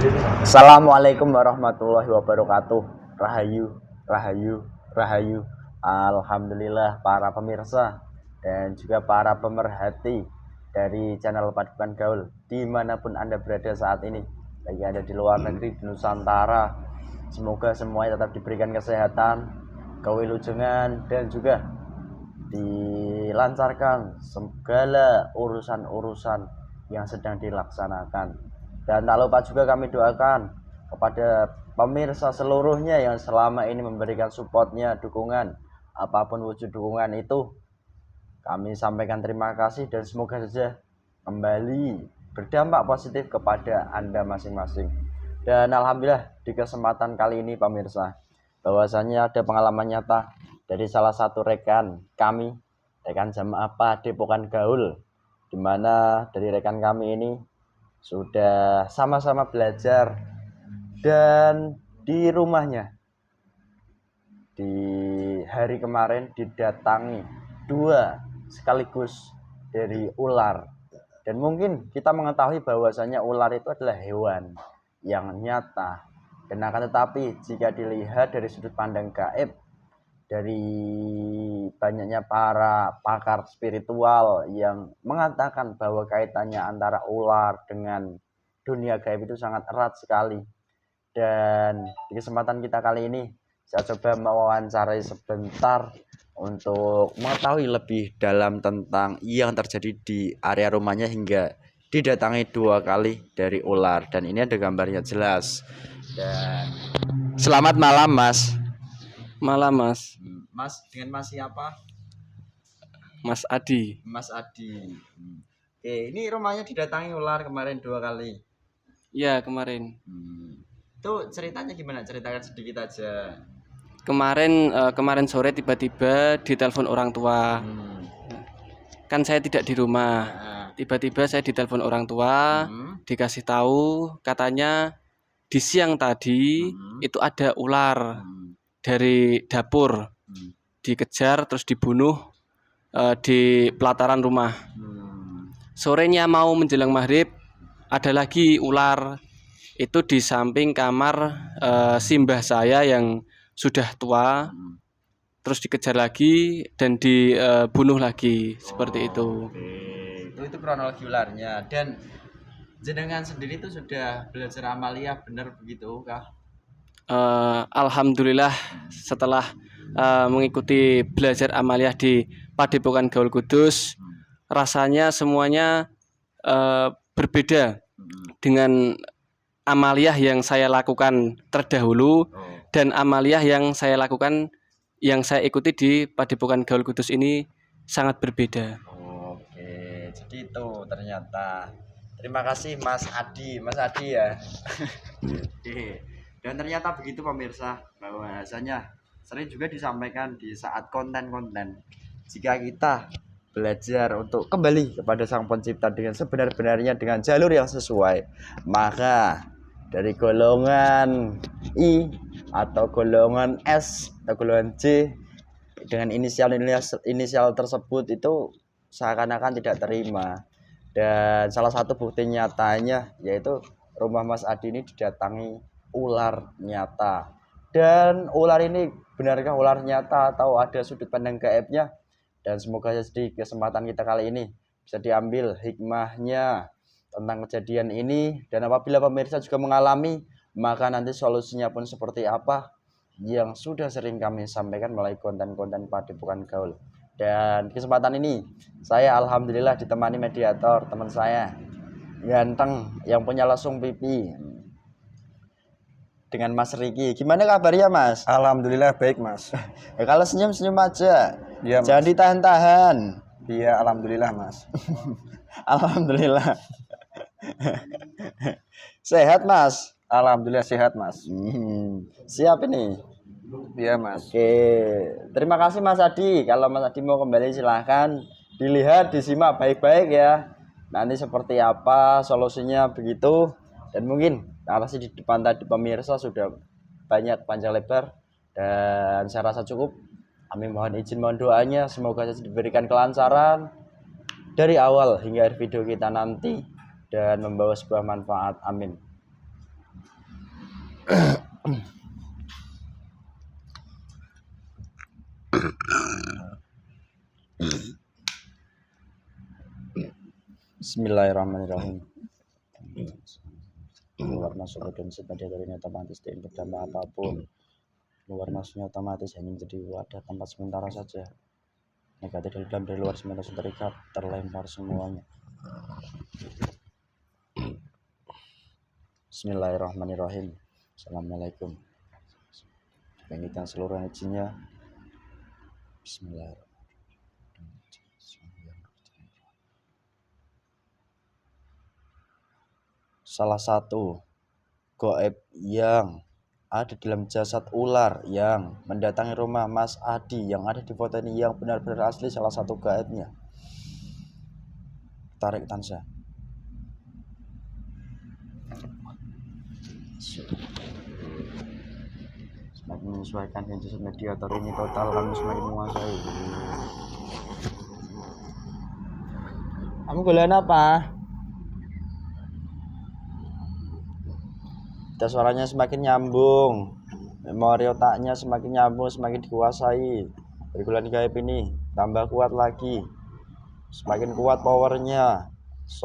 Assalamualaikum warahmatullahi wabarakatuh. Rahayu, rahayu, rahayu. Alhamdulillah para pemirsa dan juga para pemerhati dari channel Padukan Gaul dimanapun Anda berada saat ini, bagi Anda di luar negeri, di Nusantara, semoga semuanya tetap diberikan kesehatan, kewilujengan, dan juga dilancarkan segala urusan-urusan yang sedang dilaksanakan. Dan tak lupa juga kami doakan kepada pemirsa seluruhnya yang selama ini memberikan supportnya, dukungan, apapun wujud dukungan itu, kami sampaikan terima kasih dan semoga saja kembali berdampak positif kepada Anda masing-masing. Dan alhamdulillah di kesempatan kali ini pemirsa, bahwasannya ada pengalaman nyata dari salah satu rekan kami, rekan jamaah Padepokan Gaul, di mana dari rekan kami ini sudah sama-sama belajar, dan di rumahnya di hari kemarin didatangi dua sekaligus dari ular. Dan mungkin kita mengetahui bahwasanya ular itu adalah hewan yang nyata, dan akan tetapi jika dilihat dari sudut pandang gaib, dari banyaknya para pakar spiritual yang mengatakan bahwa kaitannya antara ular dengan dunia gaib itu sangat erat sekali. Dan di kesempatan kita kali ini, saya coba mewawancarai sebentar untuk mengetahui lebih dalam tentang yang terjadi di area rumahnya hingga didatangi dua kali dari ular. Dan ini ada gambarnya jelas. Dan selamat malam, Mas. Malam, Mas. Mas, dengan Mas siapa? Mas Adi. Mas Adi. Oke, ini rumahnya didatangi ular kemarin dua kali. Ya, kemarin. Itu ceritanya gimana? Ceritakan sedikit aja. Kemarin sore tiba-tiba ditelepon orang tua. Kan saya tidak di rumah. Tiba-tiba saya ditelepon orang tua, dikasih tahu katanya di siang tadi itu ada ular dari dapur, dikejar terus dibunuh di pelataran rumah. Sorenya mau menjelang maghrib ada lagi ular itu di samping kamar simbah saya yang sudah tua, terus dikejar lagi dan dibunuh lagi seperti itu. Itu kronologi ularnya. Dan jenengan sendiri itu sudah belajar amaliyah, benar begitu kah? Alhamdulillah setelah mengikuti belajar amaliyah di Padepokan Gaul Kudus, rasanya semuanya berbeda dengan amaliyah yang saya lakukan terdahulu dan amaliyah yang saya lakukan, yang saya ikuti di Padepokan Gaul Kudus ini sangat berbeda. Oke, jadi itu ternyata. Terima kasih Mas Adi ya. Dan ternyata begitu pemirsa, bahwasanya sering juga disampaikan di saat konten-konten, jika kita belajar untuk kembali kepada Sang Pencipta dengan sebenar-benarnya, dengan jalur yang sesuai, maka dari golongan I atau golongan S atau golongan J dengan inisial tersebut itu seakan-akan tidak terima. Dan salah satu bukti nyatanya yaitu rumah Mas Adi ini didatangi ular nyata. Dan ular ini benarkah ular nyata atau ada sudut pandang gaibnya? Dan semoga di kesempatan kita kali ini bisa diambil hikmahnya tentang kejadian ini. Dan apabila pemirsa juga mengalami, maka nanti solusinya pun seperti apa yang sudah sering kami sampaikan melalui konten-konten Padepokan Gaul. Dan di kesempatan ini saya alhamdulillah ditemani mediator teman saya ganteng yang punya lesung pipi, dengan Mas Riki. Gimana kabarnya, Mas? Alhamdulillah baik, Mas. Ya, kalau senyum-senyum aja. Ya, jangan ditahan-tahan. Iya, alhamdulillah, Mas. Alhamdulillah. Sehat, Mas? Alhamdulillah sehat, Mas. Siap ini? Iya, Mas. Oke, terima kasih Mas Adi. Kalau Mas Adi mau kembali silahkan dilihat, disimak baik-baik ya. Nanti seperti apa solusinya begitu. Dan mungkin narasi di depan tadi pemirsa sudah banyak panjang lebar, dan saya rasa cukup. Kami mohon izin, mohon doanya, semoga saja diberikan kelancaran dari awal hingga akhir video kita nanti dan membawa sebuah manfaat. Amin. Bismillahirrahmanirrahim. Keluar masuk dan sebagai dari otomatis tidak berdampak apapun. Keluar masuknya otomatis hanya menjadi wadah tempat sementara saja. Negatif dari dalam dari luar sementara terikat terlempar semuanya. Bismillahirrahmanirrahim. Assalamualaikum. Bangkitkan seluruh energinya. Bismillahirrahmanirrahim. Salah satu gaib yang ada dalam jasad ular yang mendatangi rumah Mas Adi yang ada di foto ini yang benar-benar asli, salah satu gaibnya. Tarik Tansa. Semakin menyesuaikan dengan jasad mediator ini total kamu semakin menguasai. Kamu golain apa? Suaranya semakin nyambung, memori otaknya semakin nyambung, semakin dikuasai. Pergulan gaib ini tambah kuat lagi, semakin kuat powernya.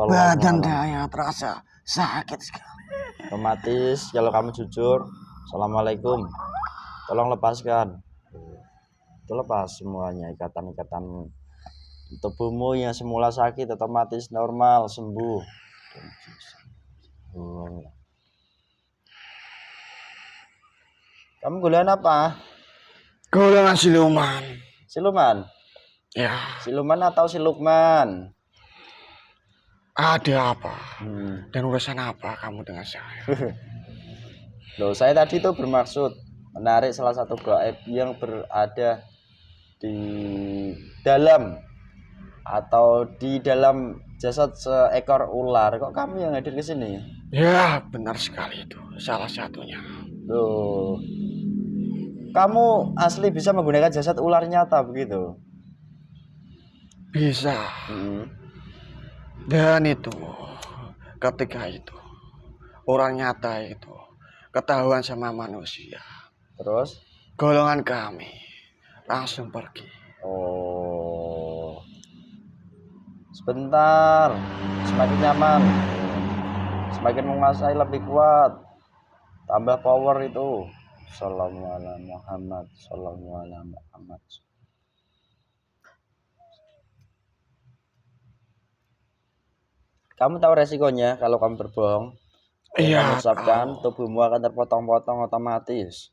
Badan saya terasa sakit sekali. Otomatis kalau kamu jujur, assalamualaikum, tolong lepaskan. Itu lepas semuanya ikatan-ikatan tubuhmu yang semula sakit otomatis normal sembuh. Kamu gulain apa? Golongan siluman. Siluman? Ya. Siluman atau si Lukman? Ada apa? Dan urusan apa kamu dengan saya? Loh, saya tadi tuh bermaksud menarik salah satu gaib yang berada di dalam atau di dalam jasad seekor ular. Kok kamu yang hadir ke sini? Ya, benar sekali itu. Salah satunya. Loh, kamu asli bisa menggunakan jasad ular nyata begitu? Bisa. Dan itu, ketika itu, orang nyata itu ketahuan sama manusia. Terus? Golongan kami langsung pergi. Oh, sebentar, semakin nyaman, semakin menguasai, lebih kuat, tambah power itu. Sallallahu Muhammad, sallallahu Muhammad. Kamu tahu resikonya kalau kamu berbohong? Iya. Kamu ucapkan, tubuhmu akan terpotong-potong otomatis.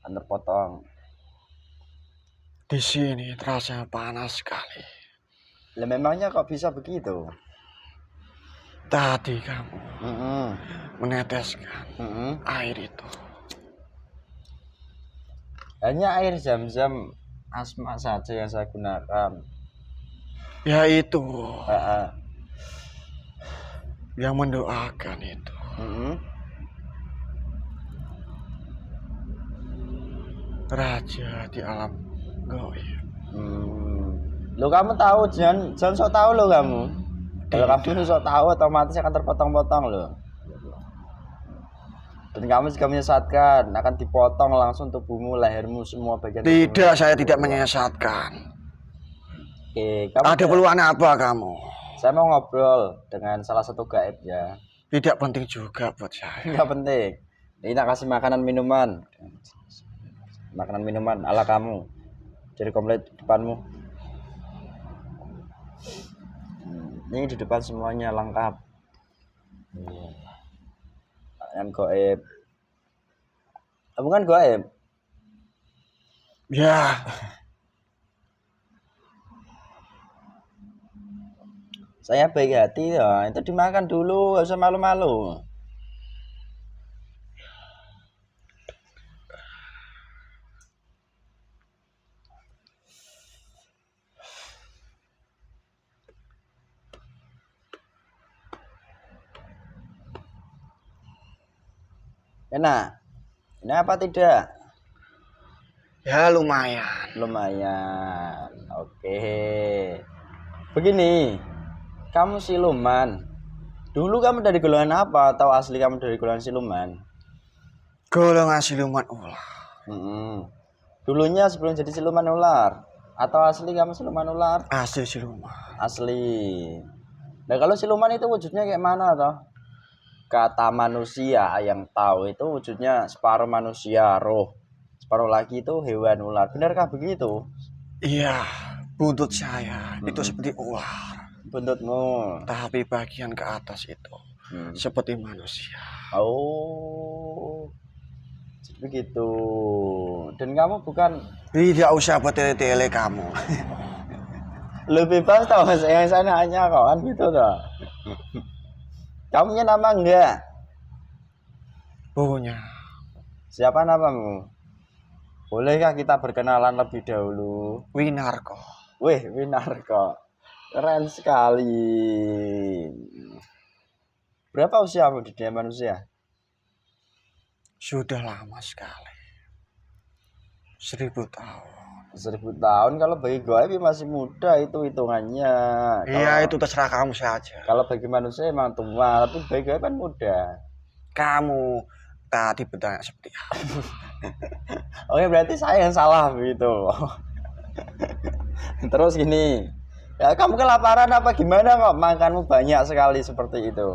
Akan terpotong. Di sini terasa panas sekali. Lah memangnya kok bisa begitu? Tadi kamu meneteskan air itu. Hanya air zam-zam asma saja yang saya gunakan. Ya itu. Yang mendoakan itu. Raja di alam gaib. Lo kamu tahu, jangan sok tahu lo kamu. Kalau kamu sok tahu otomatis akan terpotong-potong lo. Dan kamu juga menyesatkan, akan dipotong langsung tubuhmu, lehermu, semua bagian. Tidak, saya tidak menyesatkan. Oke, kamu ada keperluan apa kamu? Saya mau ngobrol dengan salah satu gaib ya. Tidak penting juga buat saya. Tidak penting. Ini tak kasih makanan minuman. Makanan minuman ala kamu. Jadi komplit di depanmu. Ini di depan semuanya lengkap. Yang gaib. Kamu kan gaib? Ya. Saya baik hati ya. Itu dimakan dulu, gak usah malu-malu. Enak? Ini apa tidak? Ya lumayan. Lumayan. Oke. Begini, kamu siluman. Dulu kamu dari golongan apa atau asli kamu dari golongan siluman? Golongan siluman ular. Dulunya sebelum jadi siluman ular atau asli kamu siluman ular? Asli siluman. Asli. Nah kalau siluman itu wujudnya kayak mana toh? Kata manusia yang tahu itu wujudnya separuh manusia roh, separuh lagi itu hewan ular. Benarkah begitu? Iya, buntut saya itu seperti ular. Buntutmu. Tapi bagian ke atas itu seperti manusia. Oh, begitu. Dan kamu bukan Tidak usah bertele-tele kamu. lebih bebas tau yang saya nanya kok kan gitu toh. Kamu punya nama enggak? Punya. Siapa namamu? Bolehkah kita berkenalan lebih dahulu? Winarko. Wih, Winarko. Keren sekali. Berapa usiamu di dunia manusia? Sudah lama sekali. 1000 tahun. 1000 tahun. Kalau bagi goib masih muda itu hitungannya. Iya, itu terserah kamu saja. Kalau bagi manusia emang tua, tapi bagi goib kan muda. Kamu tadi bertanya seperti apa? Oke, berarti saya yang salah begitu. Terus gini, ya kamu kelaparan apa gimana kok makanmu banyak sekali seperti itu?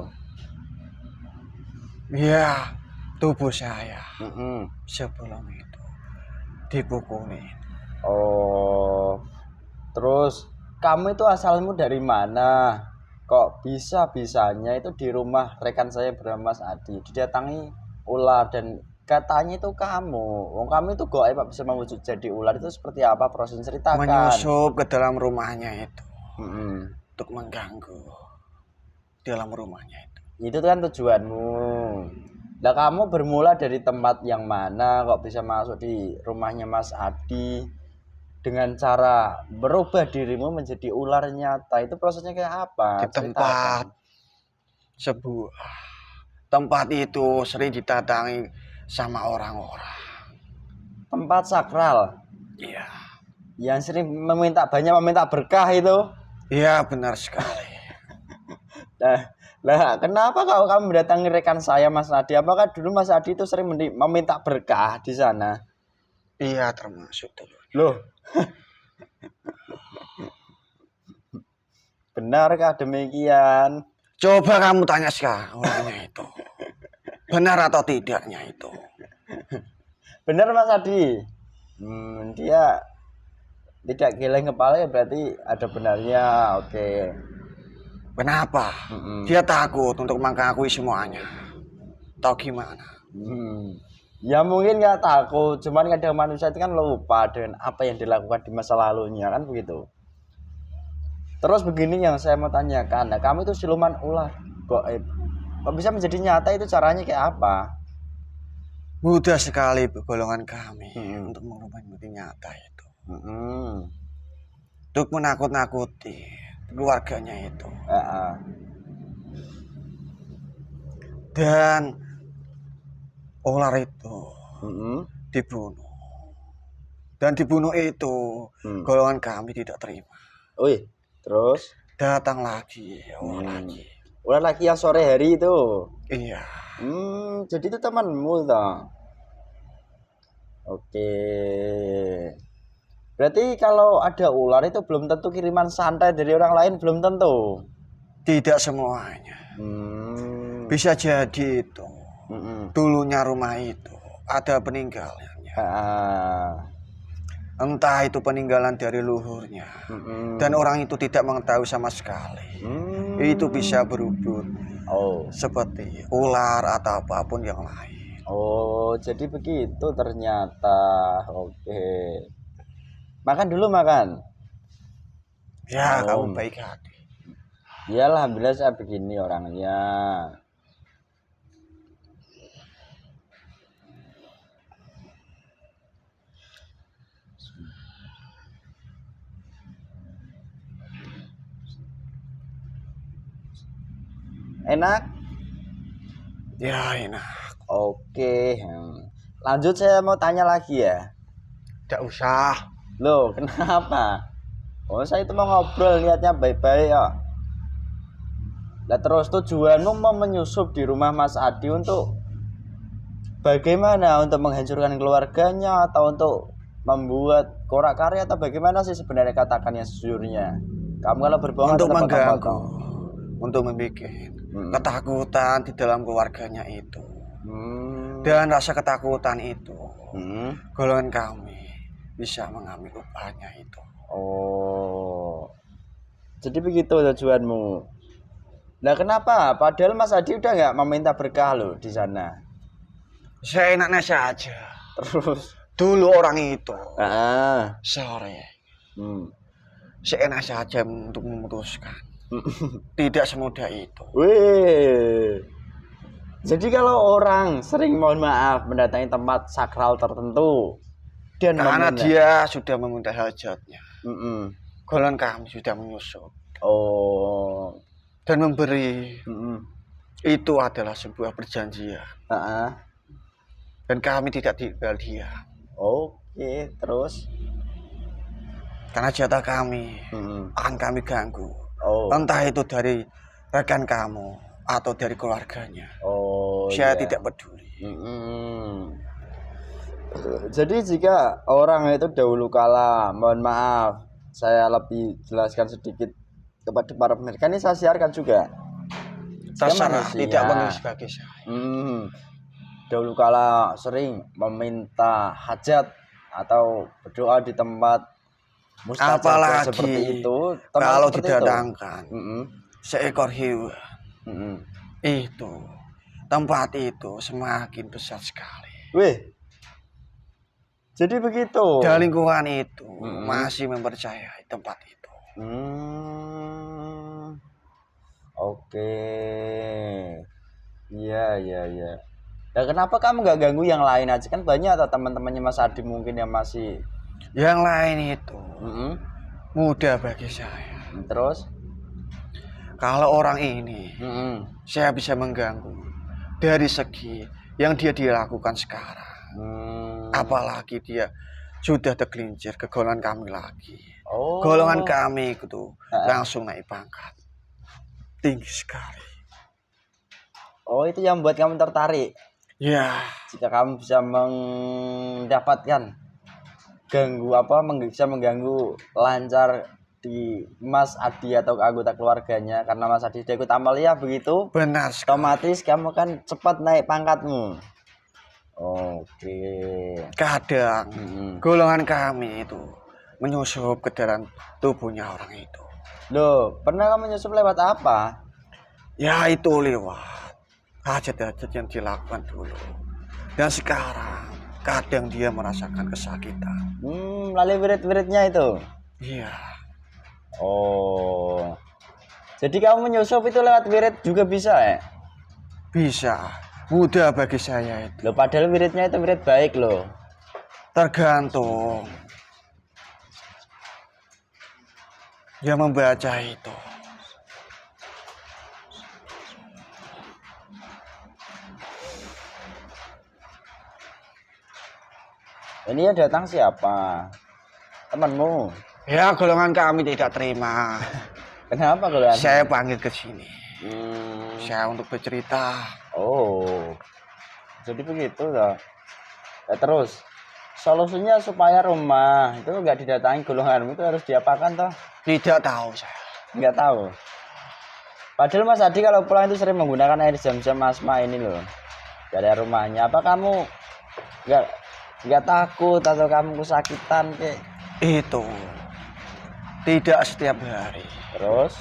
Iya, tubuh saya sebelum itu dipukulin. Oh, terus kamu itu asalmu dari mana? Kok bisa-bisanya itu di rumah rekan saya bernama Mas Adi didatangi ular dan katanya itu kamu. Wong kamu itu kok bisa mewujud jadi ular itu seperti apa? Proses ceritakan. Menyusup ke dalam rumahnya itu untuk mengganggu dalam rumahnya itu. Itu kan tujuanmu. Nah kamu bermula dari tempat yang mana kok bisa masuk di rumahnya Mas Adi dengan cara berubah dirimu menjadi ular nyata? Itu prosesnya kayak apa? Di tempat sebuah tempat itu sering didatangi sama orang-orang. Tempat sakral. Iya. Yang sering meminta berkah itu. Iya, benar sekali. Nah, kenapa kalau kamu mendatangi rekan saya Mas Adi? Apakah dulu Mas Adi itu sering meminta berkah di sana? Iya, termasuk dulu. Loh. Benarkah demikian? Coba kamu tanya sekarang orangnya itu. Benar atau tidaknya itu? Benar Mas Adi. Dia tidak geleng kepala ya berarti ada benarnya. Oke. Kenapa? Dia takut untuk mengakui semuanya. Tahu gimana? Ya mungkin nggak takut, cuman kadang manusia itu kan lupa dengan apa yang dilakukan di masa lalunya kan begitu. Terus begini yang saya mau tanyakan, nah kamu itu siluman ular goib, kok bisa menjadi nyata itu caranya kayak apa? Mudah sekali golongan kami untuk mengubah menjadi nyata itu. Untuk menakut-nakuti keluarganya itu. Dan ular itu dibunuh. Dan dibunuh itu golongan kami tidak terima. Wih, terus datang lagi, ular lagi yang sore hari itu. Iya. Jadi itu temanmu toh. Oke. Berarti kalau ada ular itu belum tentu kiriman santai dari orang lain, belum tentu. Tidak semuanya. Bisa jadi itu. Dulunya rumah itu ada peninggalannya. Entah itu peninggalan dari luhurnya. Dan orang itu tidak mengetahui sama sekali. Itu bisa berubah. Seperti ular atau apapun yang lain. Oh, jadi begitu ternyata. Oke. Makan dulu makan. Ya, kamu baik hati. Ya alhamdulillah saya begini orangnya. Enak? Ya, enak. Oke. Lanjut saya mau tanya lagi ya. Tidak usah. Loh, kenapa? Oh, saya itu mau ngobrol niatnya baik-baik ya. Lah terus tujuanmu mau menyusup di rumah Mas Adi untuk bagaimana? Untuk menghancurkan keluarganya atau untuk membuat korak karya atau bagaimana sih sebenarnya, katakan yang sejujurnya? Kamu kalau berbohong Untuk atau mengganggu, potong-potong? untuk membuat ketakutan di dalam keluarganya itu. Dan rasa ketakutan itu, golongan kami bisa mengambil upahnya itu. Oh, jadi begitu tujuanmu. Nah kenapa? Padahal Mas Adi udah nggak meminta berkah loh di sana. Seenaknya saja. Terus Dulu orang itu sore. Seenak saja untuk memutuskan. Tidak semudah itu. Wih. Jadi kalau orang sering, mohon maaf, mendatangi tempat sakral tertentu dan karena dia sudah meminta hajatnya, golongan kami sudah menyusup. Oh. Dan memberi. Itu adalah sebuah perjanjian. Dan kami tidak tinggal diam. Oke, terus? Karena jatah kami akan kami ganggu. Entah itu dari rekan kamu atau dari keluarganya. Saya tidak peduli. Jadi jika orang itu dahulu kala, mohon maaf, saya lebih jelaskan sedikit kepada para pemirsa. Ini saya siarkan juga. Terserah, tidak penting sebagai saya. Dahulu kala sering meminta hajat atau berdoa di tempat mustajab seperti itu. Kalau didatangkan seekor hiu, itu tempat itu semakin besar sekali. Wih, jadi begitu. Dan lingkungan itu masih mempercayai tempat itu. Oke. Iya. Nah, kenapa kamu nggak ganggu yang lain aja? Kan banyak atau teman-temannya Mas Adi mungkin yang masih. Yang lain itu mudah bagi saya. Terus? Kalau orang ini, saya bisa mengganggu dari segi yang dia dilakukan sekarang. Apalagi dia sudah tergelincir ke golongan kami lagi. Golongan kami itu langsung naik pangkat. Tinggi sekali. Oh, itu yang membuat kamu tertarik? Ya. Jika kamu bisa mendapatkan bisa mengganggu lancar di Mas Adi atau anggota keluarganya, karena Mas Adi sudah ikut amalia begitu. Benar sekali. Otomatis kamu kan cepat naik pangkatmu. Oke. Kadang golongan kami itu menyusup ke dalam tubuhnya orang itu. Loh, pernah kamu menyusup lewat apa? Ya itu lewat hajat-hajat yang dilakukan dulu. Dan sekarang kadang dia merasakan kesakitan. Melalui wirid-wiridnya itu? Iya. Oh. Jadi kamu menyusup itu lewat wirid juga bisa ya? Bisa. Mudah bagi saya itu. Loh, padahal wiridnya itu wirid baik loh. Tergantung yang membaca itu. Ini yang datang siapa? Temanmu? Ya, golongan kami tidak terima. Kenapa golongan? Saya panggil ke sini. Saya untuk bercerita. Oh, jadi begitu loh. Ya, terus solusinya supaya rumah itu nggak didatangi golonganmu itu harus diapakan toh? Tidak tahu saya. Nggak tahu. Padahal Mas Adi kalau pulang itu sering menggunakan air zam-zam Asma ini loh dari rumahnya. Apa kamu nggak takut atau kamu kesakitan kek? Itu tidak setiap hari. Terus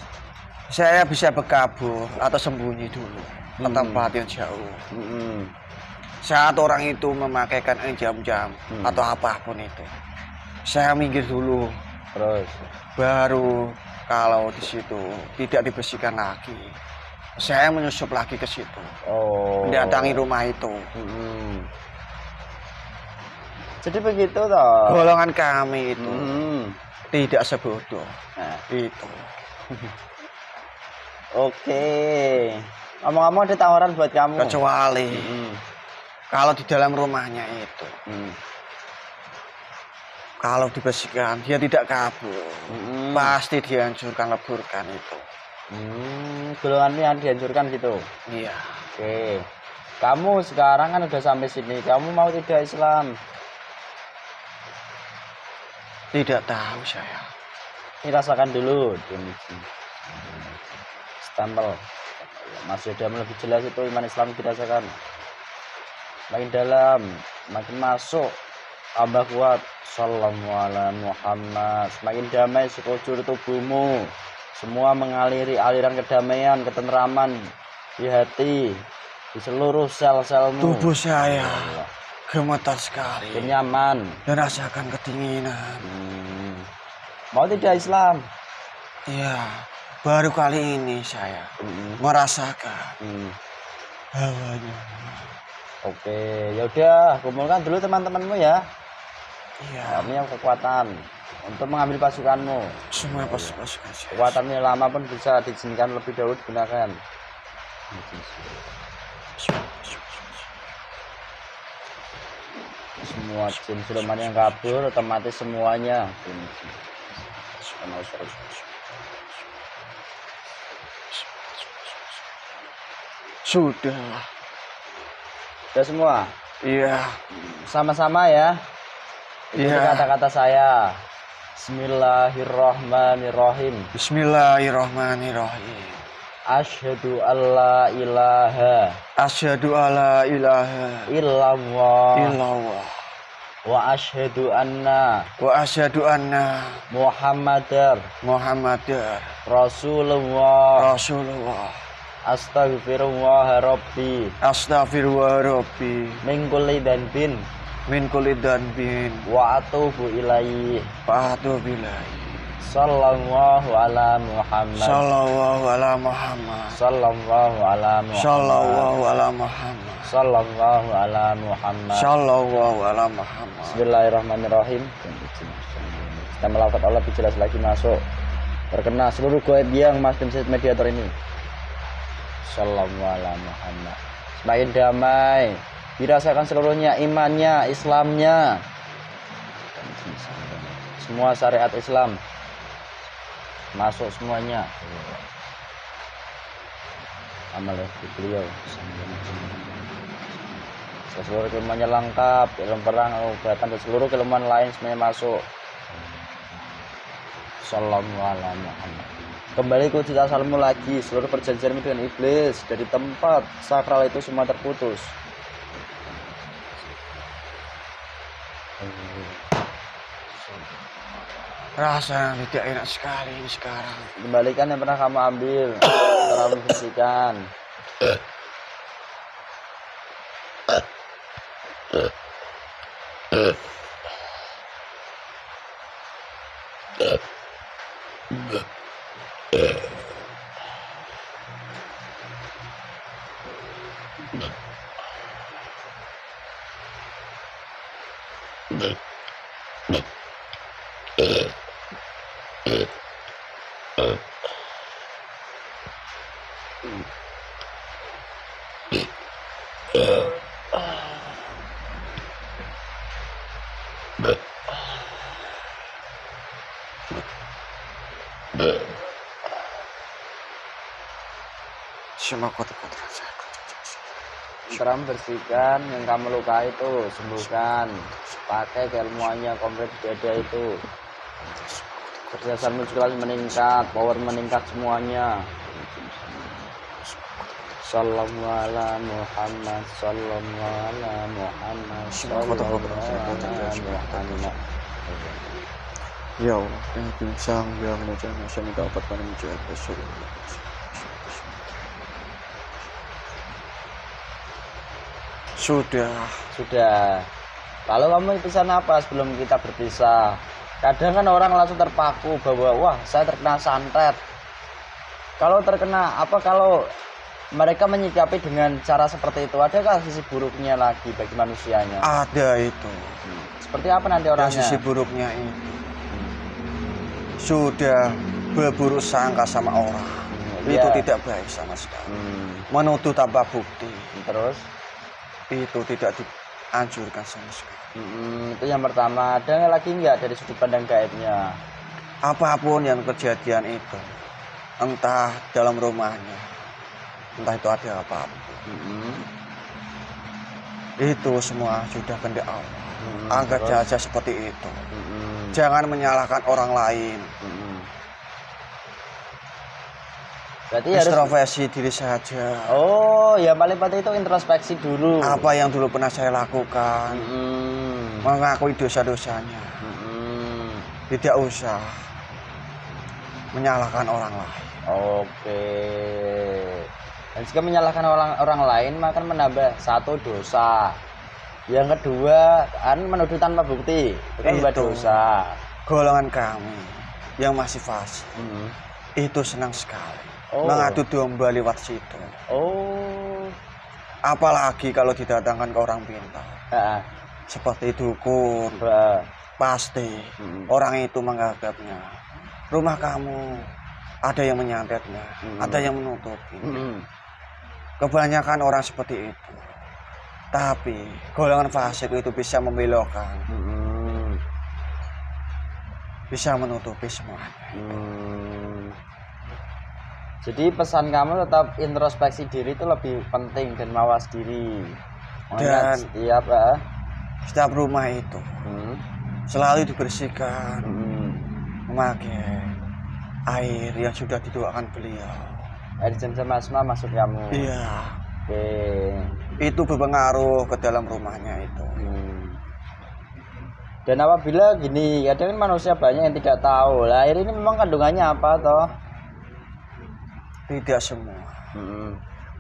saya bisa berkabur atau sembunyi dulu ke tempat yang jauh. Saat orang itu memakaikan jam-jam atau apapun itu, saya minggir dulu. Terus baru kalau di situ tidak dibersihkan lagi, saya menyusup lagi ke situ. Mendatangi rumah itu. Jadi begitu toh. Golongan kami itu tidak sebodoh. Itu. Oke. Ngomong-ngomong ada tawaran buat kamu. Kecuali kalau di dalam rumahnya itu, kalau dibersihkan dia tidak kabur, pasti dihancurkan leburkan itu. Golongan yang dihancurkan gitu. Iya. Oke. Kamu sekarang kan udah sampai sini. Kamu mau tidak Islam? Tidak tahu saya. Ini rasakan dulu. Stempel. Masih ada yang lebih jelas itu iman Islam dirasakan. Makin dalam, makin masuk, tambah kuat. Sallallahu alaihi Muhammad. Semakin damai sekujur tubuhmu. Semua mengaliri aliran kedamaian, ketentraman di hati, di seluruh sel-selmu. Tubuh saya gemetar sekali. Nyaman Dan rasakan kedinginan. Mau tidak Islam? Iya, baru kali ini saya merasakan hawanya. Oke, yaudah, kumpulkan dulu teman-temanmu ya. Iya. Kami yang kekuatan untuk mengambil pasukanmu. Semua pasukan saya. Kekuatannya lama pun bisa diizinkan lebih dahulu digunakan. Semua jin siluman yang kabur otomatis semuanya. Sudah. Sudah semua? Iya. Sama-sama ya. Ikuti Iya. kata-kata saya. Bismillahirrahmanirrahim. Bismillahirrahmanirrahim. Asyhadu alla ilaha Asyhadu alla ilaha illallah illallah wa asyhadu anna wa asyhadu anna Muhammadar Muhammadar Rasulullah. Rasulullah. Astaghfirullah Rabbi Astaghfirullah Rabbi min kulli dhanbin min kulli dhanbin wa atubu ilaihi. wa atubu ilaihi. Sallallahu ala Muhammad. Sallallahu ala Muhammad. Sallallahu ala Muhammad. Sallallahu ala Muhammad. Sallallahu ala Muhammad. Sallallahu ala Muhammad. Bismillahirrahmanirrahim. Kita melakukan Allah lebih jelas lagi masuk. Terkena seluruh goib yang masuk mediator ini. Sallallahu ala Muhammad. Semakin damai. Dirasakan seluruhnya imannya, Islamnya. Semua syariat Islam masuk semuanya. Amal di beliau. Seluruh kelemahannya lengkap, ilmu perang, obatan dan seluruh kelemahan lain semuanya masuk. Sallallahu alaihi Muhammad. Kembali ke cita asalmu lagi, seluruh perjanjianmu dengan iblis dari tempat sakral itu semua terputus. Rasa yang tidak enak sekali ini sekarang. Kembalikan yang pernah kamu ambil, terlalu bersihkan. Semua kotor-kotor saya. Sekarang bersihkan yang kamu lukai itu, sembuhkan. Pakai keilmuannya komplit beda itu. Kecerdasanmu juga meningkat, power meningkat semuanya. Sallallahu ala Muhammad, sallallahu ala Muhammad, sallallahu ala Muhammad. Ya Allah, yang pinsang yang menjadi saya mendapatkan menjadi Rasulullah. Sudah. Lalu kamu pesan apa sebelum kita berpisah? Kadang kan orang langsung terpaku bahwa wah saya terkena santet. Kalau terkena apa, kalau mereka menyikapi dengan cara seperti itu, adakah sisi buruknya lagi bagi manusianya? Ada itu. Seperti apa nanti orangnya? Dan sisi buruknya itu sudah berburuk sangka sama orang. Itu tidak baik sama sekali. Menuduh tanpa bukti. Terus? Itu tidak dianjurkan sama sekali. Itu yang pertama. Ada lagi nggak dari sudut pandang gaibnya? Apapun yang kejadian itu, entah dalam rumahnya, entah itu ada apa-apa. Itu semua sudah kehendak Allah. Anggap saja seperti itu. Jangan menyalahkan orang lain. Berarti harus Introspeksi diri saja. Oh, yang paling penting itu introspeksi dulu. Apa yang dulu pernah saya lakukan, mengakui dosa-dosanya. Tidak usah menyalahkan orang lain. Oke. Dan jika menyalahkan orang lain maka menambah satu dosa. Yang kedua, menuduh tanpa bukti, itu kan buat dosa. Golongan kami yang masih fasik itu senang sekali mengadu domba lewat situ. Apalagi kalau didatangkan ke orang pintar, seperti dukun, pasti orang itu menganggapnya rumah kamu ada yang menyantetnya, ada yang menutupi. Kebanyakan orang seperti itu. Tapi golongan fasik itu bisa membelokkan, bisa menutupi semuanya. Jadi pesan kamu tetap introspeksi diri itu lebih penting dan mawas diri. Dan setiap rumah itu selalu dibersihkan, memakai air yang sudah didoakan beliau. Air Zam-Zam Asma maksud kamu? Iya. Oke. Itu berpengaruh ke dalam rumahnya itu. Dan apabila gini, kadang manusia banyak yang tidak tahu lah air ini memang kandungannya apa toh? Tidak semua.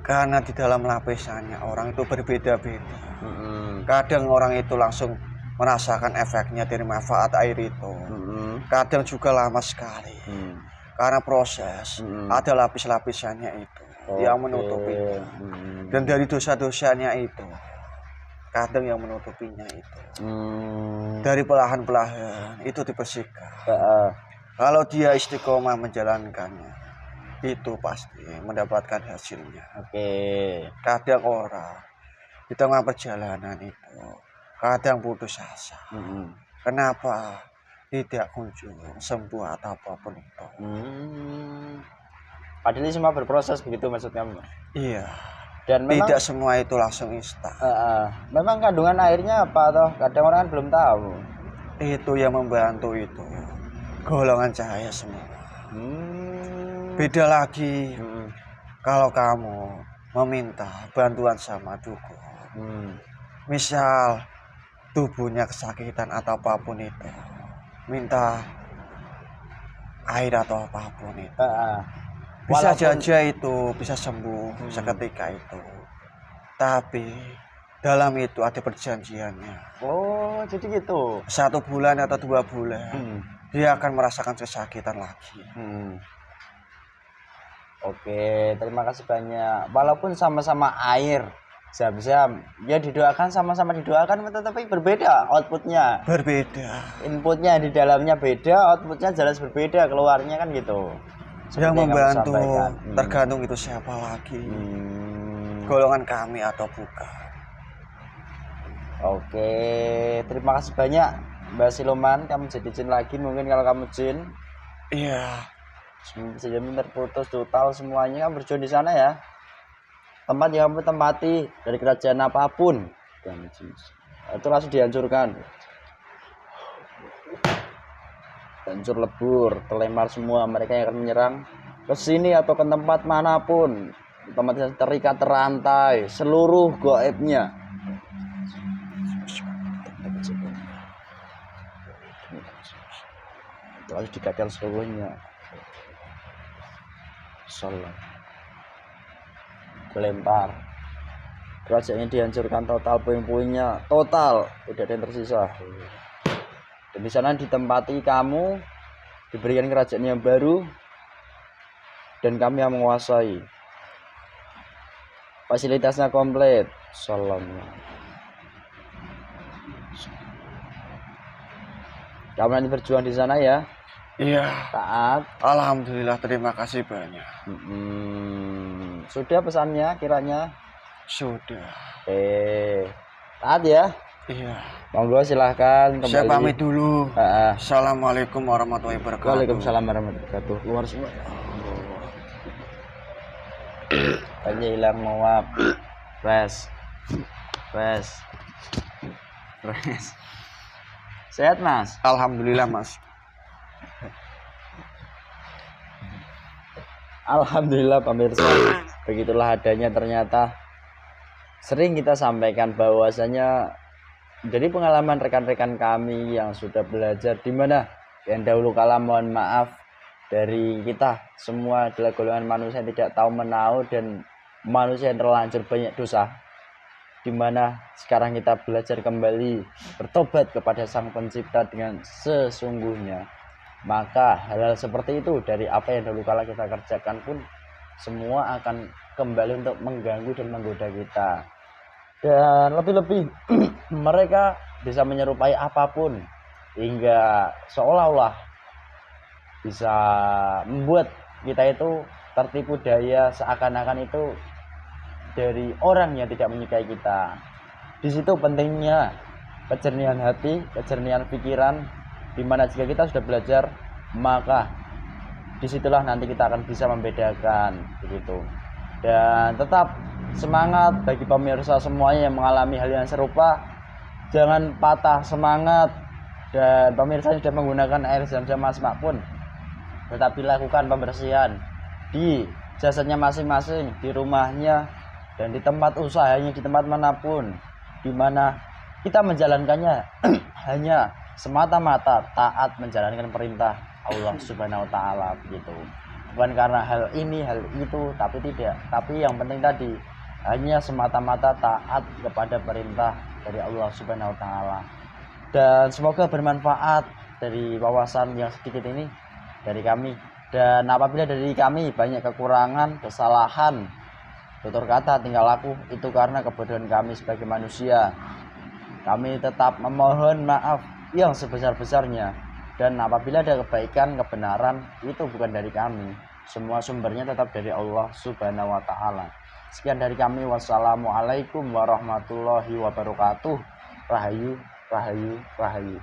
Karena di dalam lapisannya orang itu berbeda-beda. Kadang orang itu langsung merasakan efeknya dari manfaat air itu. Kadang juga lama sekali. Karena proses ada lapis-lapisannya itu yang menutupinya. Dan dari dosa-dosanya itu kadang yang menutupinya itu. Dari perlahan-perlahan itu dibersihkan. Kalau dia istiqomah menjalankannya, itu pasti mendapatkan hasilnya. Kadang orang di tengah perjalanan itu kadang putus asa. Kenapa tidak kunjung sembuh atau apapun itu? Padahal semua berproses begitu maksudnya. Iya. Dan memang tidak semua itu langsung instan. Memang kandungan airnya apa toh? Kadang orang kan belum tahu. Itu yang membantu itu golongan cahaya semua. Beda lagi kalau kamu meminta bantuan sama dukun. Misal tubuhnya kesakitan atau apapun itu, minta air atau apapun itu. Bisa saja itu bisa sembuh seketika itu. Tapi dalam itu ada perjanjiannya. Oh, jadi gitu. 1 bulan atau 2 bulan dia akan merasakan kesakitan lagi. Oke, terima kasih banyak. Walaupun sama-sama air, Zam-Zam, ya didoakan sama-sama didoakan, tetapi berbeda outputnya. Berbeda. Inputnya di dalamnya beda, outputnya jelas berbeda, keluarnya kan gitu. Yang membantu tergantung itu siapa lagi, golongan kami atau bukan. Oke, terima kasih banyak Mbak Siloman, kamu jadi jin lagi mungkin kalau kamu jin. Iya. Sejamin terputus total semuanya, kamu berjuang di sana ya. Tempat yang kamu tempati dari kerajaan apapun itu langsung dihancurkan. Hancur lebur, terlempar semua mereka yang akan menyerang ke sini atau ke tempat manapun. Tempat terikat terantai, seluruh gaibnya. Lalu dikatakan seluruhnya. Salam. Dilempar. Kerajaannya dihancurkan total, puing-puingnya total, tidak ada yang tersisa. Dan di sana ditempati kamu, diberikan kerajaan yang baru, dan kami yang menguasai. Fasilitasnya komplit. Salam. Kamu nanti berjuang di sana ya. Iya. Taat. Alhamdulillah, terima kasih banyak. Sudah pesannya kiranya? Sudah. Taat ya. Iya. Monggo silahkan kembali. Saya pamit dulu. Assalamualaikum warahmatullahi wabarakatuh. Waalaikumsalam warahmatullahi wabarakatuh. Luar semua. banyak hilang menguap. Fresh. Sehat Mas? Alhamdulillah Mas. Alhamdulillah pemirsa, begitulah adanya ternyata sering kita sampaikan bahwasanya dari pengalaman rekan-rekan kami yang sudah belajar, di mana yang dahulu kala mohon maaf dari kita semua adalah golongan manusia yang tidak tahu menahu dan manusia yang terlanjur banyak dosa, di mana sekarang kita belajar kembali bertobat kepada Sang Pencipta dengan sesungguhnya. Maka hal-hal seperti itu dari apa yang dahulu kala kita kerjakan pun semua akan kembali untuk mengganggu dan menggoda kita. Dan lebih-lebih mereka bisa menyerupai apapun hingga seolah-olah bisa membuat kita itu tertipu daya, seakan-akan itu dari orang yang tidak menyukai kita. Di situ pentingnya kejernihan hati, kejernihan pikiran, dimana jika kita sudah belajar, maka disitulah nanti kita akan bisa membedakan begitu. Dan tetap semangat bagi pemirsa semuanya yang mengalami hal yang serupa, jangan patah semangat. Dan pemirsa yang sudah menggunakan air zam-zam asma pun tetap dilakukan pembersihan di jasadnya masing-masing, di rumahnya dan di tempat usahanya, di tempat manapun, dimana kita menjalankannya hanya semata-mata taat menjalankan perintah Allah Subhanahu wa taala begitu. Bukan karena hal ini, hal itu, tapi yang penting tadi hanya semata-mata taat kepada perintah dari Allah Subhanahu wa taala. Dan semoga bermanfaat dari wawasan yang sedikit ini dari kami. Dan apabila dari kami banyak kekurangan, kesalahan, tutur kata, tingkah laku, itu karena kebodohan kami sebagai manusia. Kami tetap memohon maaf yang sebesar-besarnya. Dan apabila ada kebaikan, kebenaran, itu bukan dari kami. Semua sumbernya tetap dari Allah Subhanahu wa taala. Sekian dari kami. Wassalamualaikum warahmatullahi wabarakatuh. Rahayu, rahayu, rahayu.